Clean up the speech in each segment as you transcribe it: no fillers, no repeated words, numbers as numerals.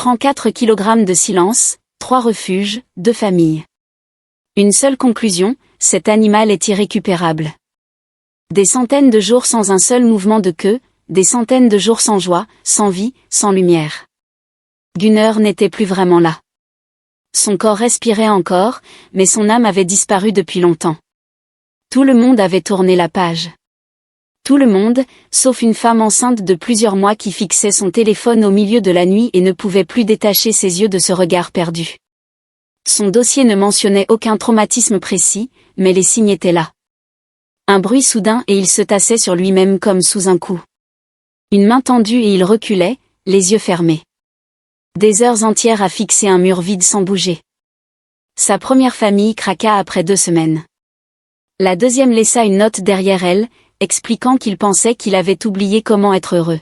montrant 4 kilogrammes de silence, 3 refuges, 2 familles. Une seule conclusion, cet animal est irrécupérable. Des centaines de jours sans un seul mouvement de queue, des centaines de jours sans joie, sans vie, sans lumière. Gunnar n'était plus vraiment là. Son corps respirait encore, mais son âme avait disparu depuis longtemps. Tout le monde avait tourné la page. Tout le monde, sauf une femme enceinte de plusieurs mois qui fixait son téléphone au milieu de la nuit et ne pouvait plus détacher ses yeux de ce regard perdu. Son dossier ne mentionnait aucun traumatisme précis, mais les signes étaient là. Un bruit soudain et il se tassait sur lui-même comme sous un coup. Une main tendue et il reculait, les yeux fermés. Des heures entières à fixer un mur vide sans bouger. Sa première famille craqua après 2 semaines. La deuxième laissa une note derrière elle, expliquant qu'il pensait qu'il avait oublié comment être heureux.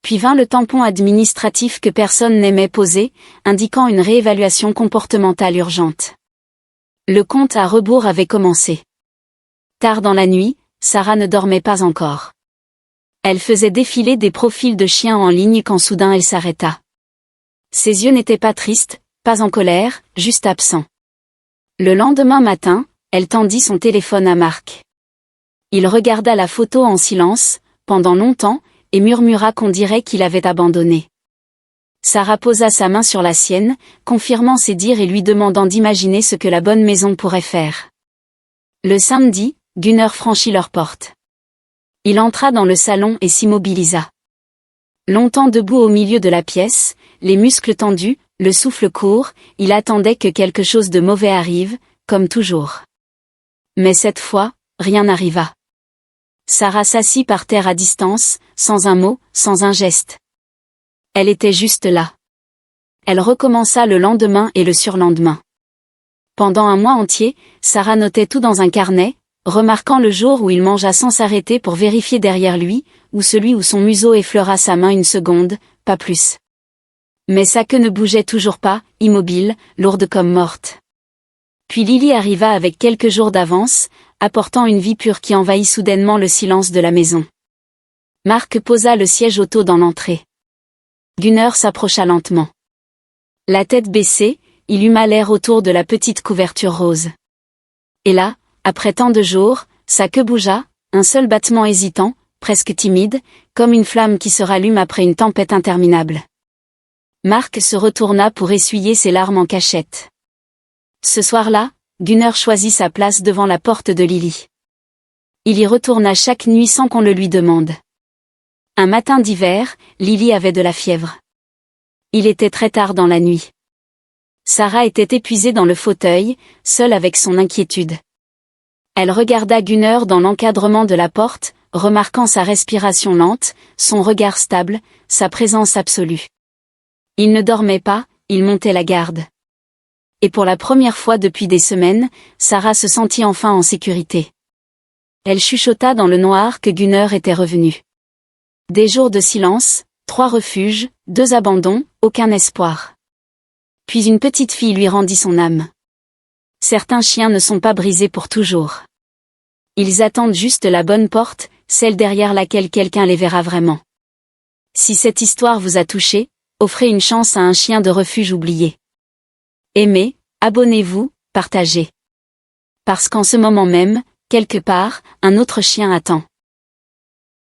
Puis vint le tampon administratif que personne n'aimait poser, indiquant une réévaluation comportementale urgente. Le compte à rebours avait commencé. Tard dans la nuit, Sarah ne dormait pas encore. Elle faisait défiler des profils de chiens en ligne quand soudain elle s'arrêta. Ses yeux n'étaient pas tristes, pas en colère, juste absents. Le lendemain matin, elle tendit son téléphone à Marc. Il regarda la photo en silence, pendant longtemps, et murmura qu'on dirait qu'il avait abandonné. Sarah posa sa main sur la sienne, confirmant ses dires et lui demandant d'imaginer ce que la bonne maison pourrait faire. Le samedi, Gunnar franchit leur porte. Il entra dans le salon et s'immobilisa. Longtemps debout au milieu de la pièce, les muscles tendus, le souffle court, il attendait que quelque chose de mauvais arrive, comme toujours. Mais cette fois, rien n'arriva. Sarah s'assit par terre à distance, sans un mot, sans un geste. Elle était juste là. Elle recommença le lendemain et le surlendemain. Pendant un mois entier, Sarah notait tout dans un carnet, remarquant le jour où il mangea sans s'arrêter pour vérifier derrière lui, ou celui où son museau effleura sa main une seconde, pas plus. Mais sa queue ne bougeait toujours pas, immobile, lourde comme morte. Puis Lily arriva avec quelques jours d'avance, apportant une vie pure qui envahit soudainement le silence de la maison. Marc posa le siège auto dans l'entrée. Gunnar s'approcha lentement. La tête baissée, il huma l'air autour de la petite couverture rose. Et là, après tant de jours, sa queue bougea, un seul battement hésitant, presque timide, comme une flamme qui se rallume après une tempête interminable. Marc se retourna pour essuyer ses larmes en cachette. Ce soir-là, Gunnar choisit sa place devant la porte de Lily. Il y retourna chaque nuit sans qu'on le lui demande. Un matin d'hiver, Lily avait de la fièvre. Il était très tard dans la nuit. Sarah était épuisée dans le fauteuil, seule avec son inquiétude. Elle regarda Gunnar dans l'encadrement de la porte, remarquant sa respiration lente, son regard stable, sa présence absolue. Il ne dormait pas, il montait la garde. Et pour la première fois depuis des semaines, Sarah se sentit enfin en sécurité. Elle chuchota dans le noir que Gunnar était revenu. Des jours de silence, 3 refuges, 2 abandons, aucun espoir. Puis une petite fille lui rendit son âme. Certains chiens ne sont pas brisés pour toujours. Ils attendent juste la bonne porte, celle derrière laquelle quelqu'un les verra vraiment. Si cette histoire vous a touché, offrez une chance à un chien de refuge oublié. Aimez, abonnez-vous, partagez. Parce qu'en ce moment même, quelque part, un autre chien attend.